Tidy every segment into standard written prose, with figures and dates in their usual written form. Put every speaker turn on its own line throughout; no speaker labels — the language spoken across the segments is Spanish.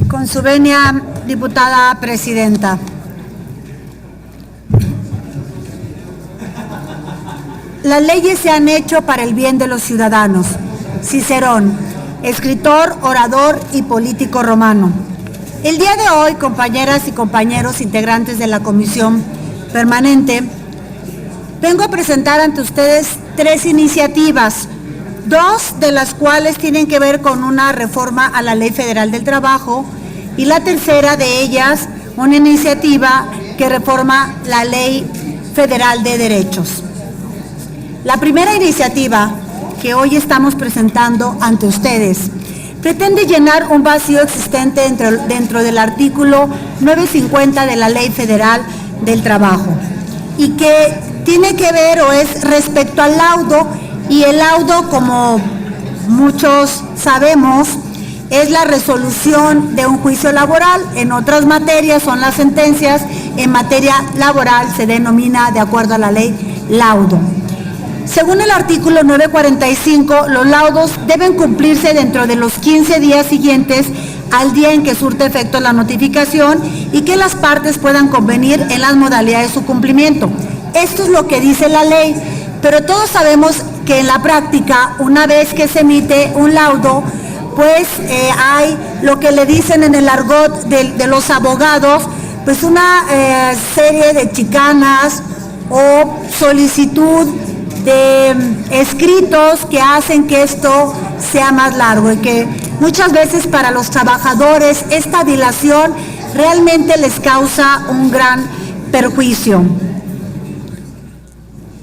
Con su venia, diputada presidenta. Las leyes se han hecho para el bien de los ciudadanos. Cicerón, escritor, orador y político romano. El día de hoy, compañeras y compañeros integrantes de la Comisión Permanente, vengo a presentar ante ustedes 3 iniciativas, 2 de las cuales tienen que ver con una reforma a la Ley Federal del Trabajo y la tercera de ellas, una iniciativa que reforma la Ley Federal de Derechos. La primera iniciativa que hoy estamos presentando ante ustedes pretende llenar un vacío existente dentro del artículo 950 de la Ley Federal del Trabajo y que tiene que ver o es respecto al laudo, y el laudo, como muchos sabemos, es la resolución de un juicio laboral. En otras materias son las sentencias, en materia laboral se denomina, de acuerdo a la ley, laudo. Según el artículo 945, los laudos deben cumplirse dentro de los 15 días siguientes al día en que surte efecto la notificación y que las partes puedan convenir en las modalidades de su cumplimiento. Esto es lo que dice la ley, pero todos sabemos que en la práctica, una vez que se emite un laudo, pues hay lo que le dicen en el argot de los abogados, pues una serie de chicanas o solicitud de escritos que hacen que esto sea más largo y que muchas veces para los trabajadores esta dilación realmente les causa un gran perjuicio.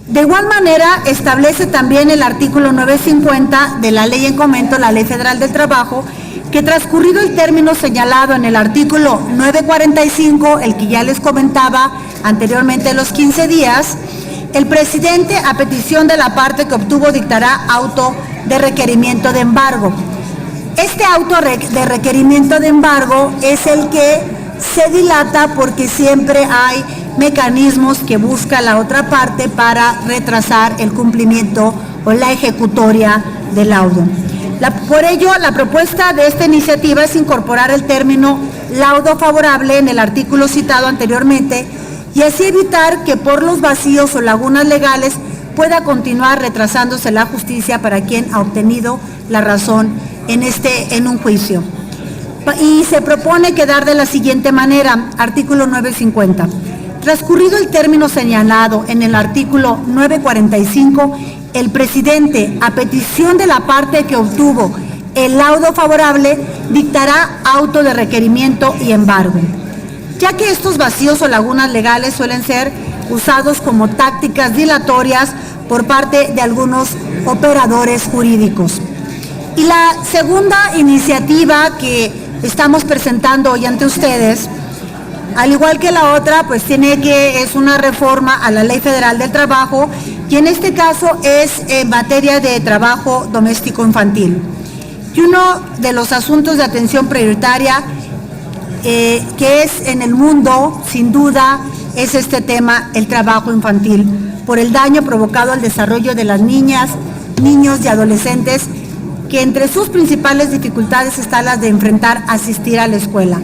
De igual manera, establece también el artículo 950 de la ley en comento, la Ley Federal del Trabajo, que transcurrido el término señalado en el artículo 945, el que ya les comentaba anteriormente, los 15 días, el presidente, a petición de la parte que obtuvo, dictará auto de requerimiento de embargo. Este auto de requerimiento de embargo es el que se dilata porque siempre hay mecanismos que busca la otra parte para retrasar el cumplimiento o la ejecutoria del laudo. Por ello, la propuesta de esta iniciativa es incorporar el término laudo favorable en el artículo citado anteriormente y así evitar que por los vacíos o lagunas legales pueda continuar retrasándose la justicia para quien ha obtenido la razón en un juicio. Y se propone quedar de la siguiente manera, artículo 950. Transcurrido el término señalado en el artículo 945, el presidente, a petición de la parte que obtuvo el laudo favorable, dictará auto de requerimiento y embargo, ya que estos vacíos o lagunas legales suelen ser usados como tácticas dilatorias por parte de algunos operadores jurídicos. Y la segunda iniciativa que estamos presentando hoy ante ustedes, al igual que la otra, pues es una reforma a la Ley Federal del Trabajo y en este caso es en materia de trabajo doméstico infantil. Y uno de los asuntos de atención prioritaria que es en el mundo, sin duda, es este tema, el trabajo infantil, por el daño provocado al desarrollo de las niñas, niños y adolescentes, que entre sus principales dificultades están las de enfrentar asistir a la escuela.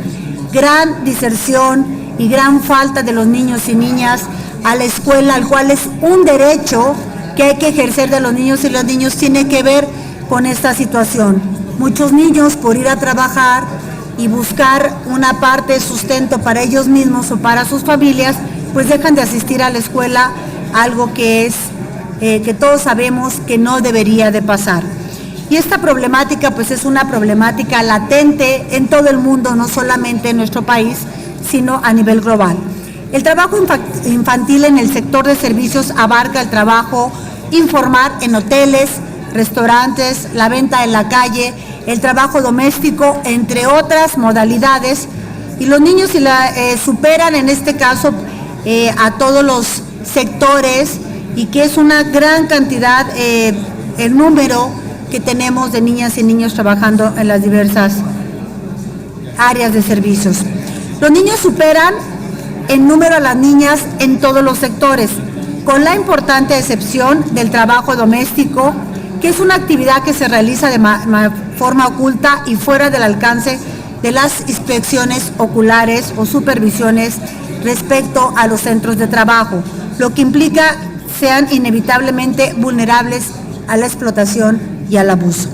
Gran diserción y gran falta de los niños y niñas a la escuela, al cual es un derecho que hay que ejercer de los niños y los niños, tiene que ver con esta situación. Muchos niños, por ir a trabajar y buscar una parte de sustento para ellos mismos o para sus familias, pues dejan de asistir a la escuela, algo que todos sabemos que no debería de pasar. Y esta problemática pues es una problemática latente en todo el mundo, no solamente en nuestro país, sino a nivel global. El trabajo infantil en el sector de servicios abarca el trabajo informal en hoteles, restaurantes, la venta en la calle, el trabajo doméstico, entre otras modalidades, y los niños superan en este caso a todos los sectores, y que es una gran cantidad el número que tenemos de niñas y niños trabajando en las diversas áreas de servicios. Los niños superan en número a las niñas en todos los sectores, con la importante excepción del trabajo doméstico, que es una actividad que se realiza de forma oculta y fuera del alcance de las inspecciones oculares o supervisiones respecto a los centros de trabajo, lo que implica sean inevitablemente vulnerables a la explotación y al abuso.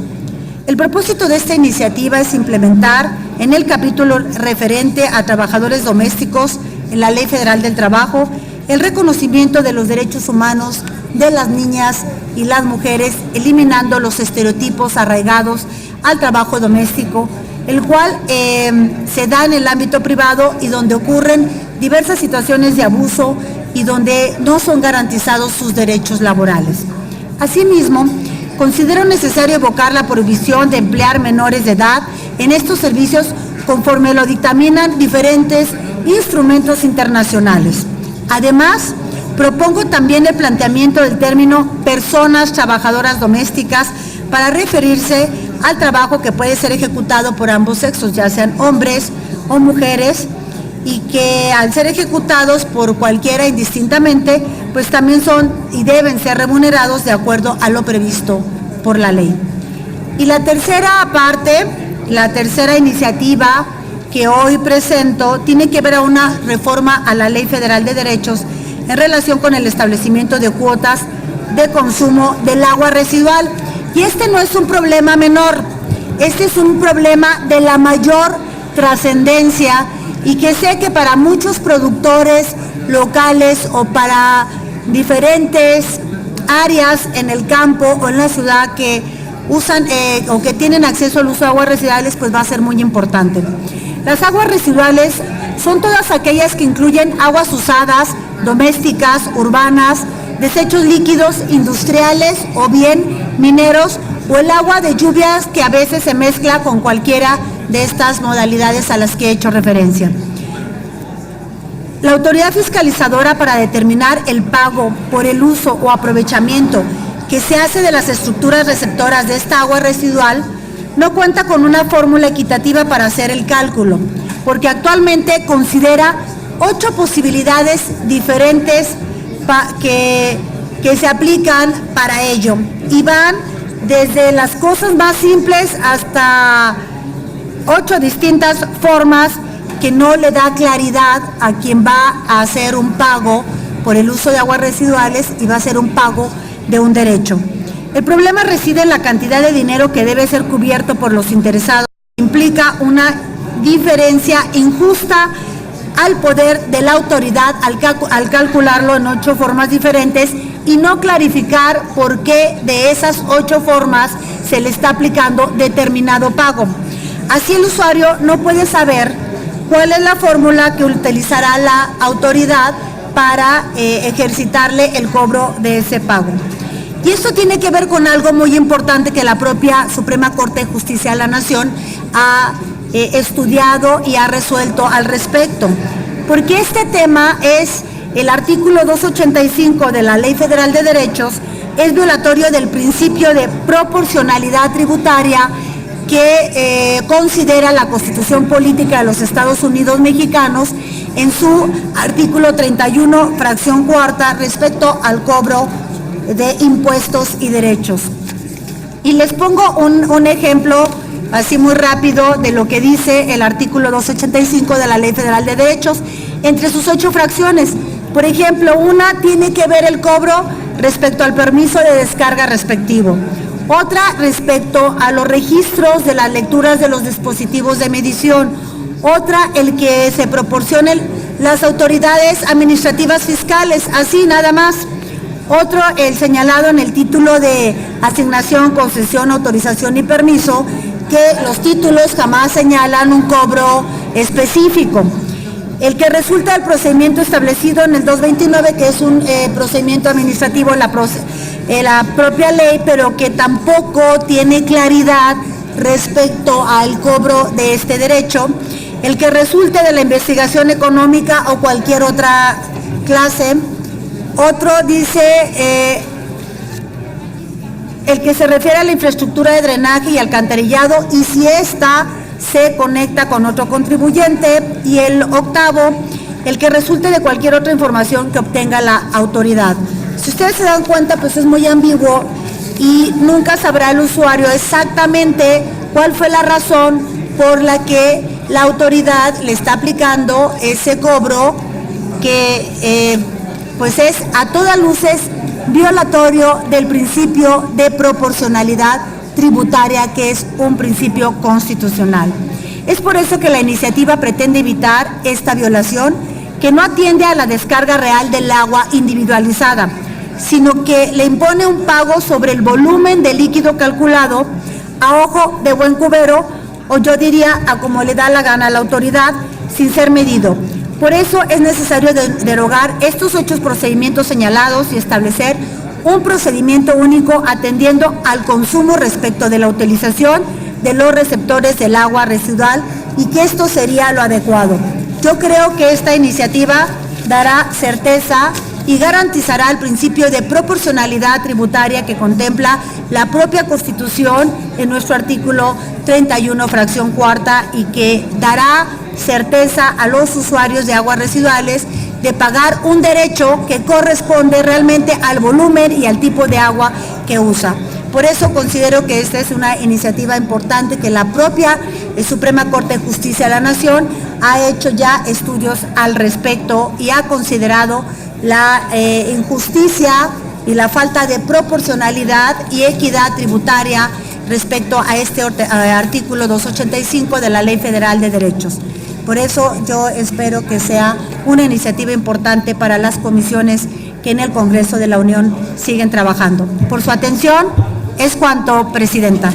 El propósito de esta iniciativa es implementar en el capítulo referente a trabajadores domésticos en la Ley Federal del Trabajo el reconocimiento de los derechos humanos de las niñas y las mujeres, eliminando los estereotipos arraigados al trabajo doméstico, el cual se da en el ámbito privado y donde ocurren diversas situaciones de abuso y donde no son garantizados sus derechos laborales. Asimismo, considero necesario evocar la prohibición de emplear menores de edad en estos servicios conforme lo dictaminan diferentes instrumentos internacionales. Además, propongo también el planteamiento del término personas trabajadoras domésticas para referirse al trabajo que puede ser ejecutado por ambos sexos, ya sean hombres o mujeres, y que al ser ejecutados por cualquiera indistintamente, pues también son y deben ser remunerados de acuerdo a lo previsto por la ley. Y la tercera parte, la tercera iniciativa que hoy presento, tiene que ver a una reforma a la Ley Federal de Derechos en relación con el establecimiento de cuotas de consumo del agua residual. Y este no es un problema menor, este es un problema de la mayor trascendencia y que sé que para muchos productores locales o para diferentes áreas en el campo o en la ciudad que usan o que tienen acceso al uso de aguas residuales, pues va a ser muy importante. Las aguas residuales son todas aquellas que incluyen aguas usadas, domésticas, urbanas, desechos líquidos industriales o bien mineros, o el agua de lluvias que a veces se mezcla con cualquiera de estas modalidades a las que he hecho referencia. La autoridad fiscalizadora, para determinar el pago por el uso o aprovechamiento que se hace de las estructuras receptoras de esta agua residual, no cuenta con una fórmula equitativa para hacer el cálculo, porque actualmente considera 8 posibilidades diferentes que se aplican para ello, y van desde las cosas más simples hasta 8 distintas formas que no le da claridad a quien va a hacer un pago por el uso de aguas residuales y va a hacer un pago de un derecho. El problema reside en la cantidad de dinero que debe ser cubierto por los interesados. Implica una diferencia injusta al poder de la autoridad al calcularlo en 8 formas diferentes y no clarificar por qué de esas 8 formas se le está aplicando determinado pago. Así el usuario no puede saber cuál es la fórmula que utilizará la autoridad para ejercitarle el cobro de ese pago. Y esto tiene que ver con algo muy importante que la propia Suprema Corte de Justicia de la Nación ha estudiado y ha resuelto al respecto, porque este tema es el artículo 285 de la Ley Federal de Derechos, es violatorio del principio de proporcionalidad tributaria que considera la Constitución Política de los Estados Unidos Mexicanos en su artículo 31, fracción cuarta, respecto al cobro de impuestos y derechos. Y les pongo un ejemplo así muy rápido de lo que dice el artículo 285 de la Ley Federal de Derechos entre sus 8 fracciones. Por ejemplo, una tiene que ver el cobro respecto al permiso de descarga respectivo. Otra respecto a los registros de las lecturas de los dispositivos de medición. Otra, el que se proporcionen las autoridades administrativas fiscales, así nada más. Otro, el señalado en el título de asignación, concesión, autorización y permiso, que los títulos jamás señalan un cobro específico. El que resulta del procedimiento establecido en el 229, que es un procedimiento administrativo en la propia ley, pero que tampoco tiene claridad respecto al cobro de este derecho. El que resulte de la investigación económica o cualquier otra clase. Otro dice el que se refiere a la infraestructura de drenaje y alcantarillado y si ésta se conecta con otro contribuyente. Y el octavo, el que resulte de cualquier otra información que obtenga la autoridad. Si ustedes se dan cuenta, pues es muy ambiguo y nunca sabrá el usuario exactamente cuál fue la razón por la que la autoridad le está aplicando ese cobro que pues es a todas luces violatorio del principio de proporcionalidad tributaria, que es un principio constitucional. Es por eso que la iniciativa pretende evitar esta violación, que no atiende a la descarga real del agua individualizada, sino que le impone un pago sobre el volumen de líquido calculado a ojo de buen cubero, o yo diría a como le da la gana a la autoridad, sin ser medido. Por eso es necesario derogar estos 8 procedimientos señalados y establecer un procedimiento único atendiendo al consumo respecto de la utilización de los receptores del agua residual, y que esto sería lo adecuado. Yo creo que esta iniciativa dará certeza y garantizará el principio de proporcionalidad tributaria que contempla la propia Constitución en nuestro artículo 31, fracción cuarta, y que dará certeza a los usuarios de aguas residuales de pagar un derecho que corresponde realmente al volumen y al tipo de agua que usa. Por eso considero que esta es una iniciativa importante, que la propia Suprema Corte de Justicia de la Nación ha hecho ya estudios al respecto y ha considerado la injusticia y la falta de proporcionalidad y equidad tributaria respecto a este artículo 285 de la Ley Federal de Derechos. Por eso yo espero que sea una iniciativa importante para las comisiones que en el Congreso de la Unión siguen trabajando. Por su atención es cuanto, Presidenta.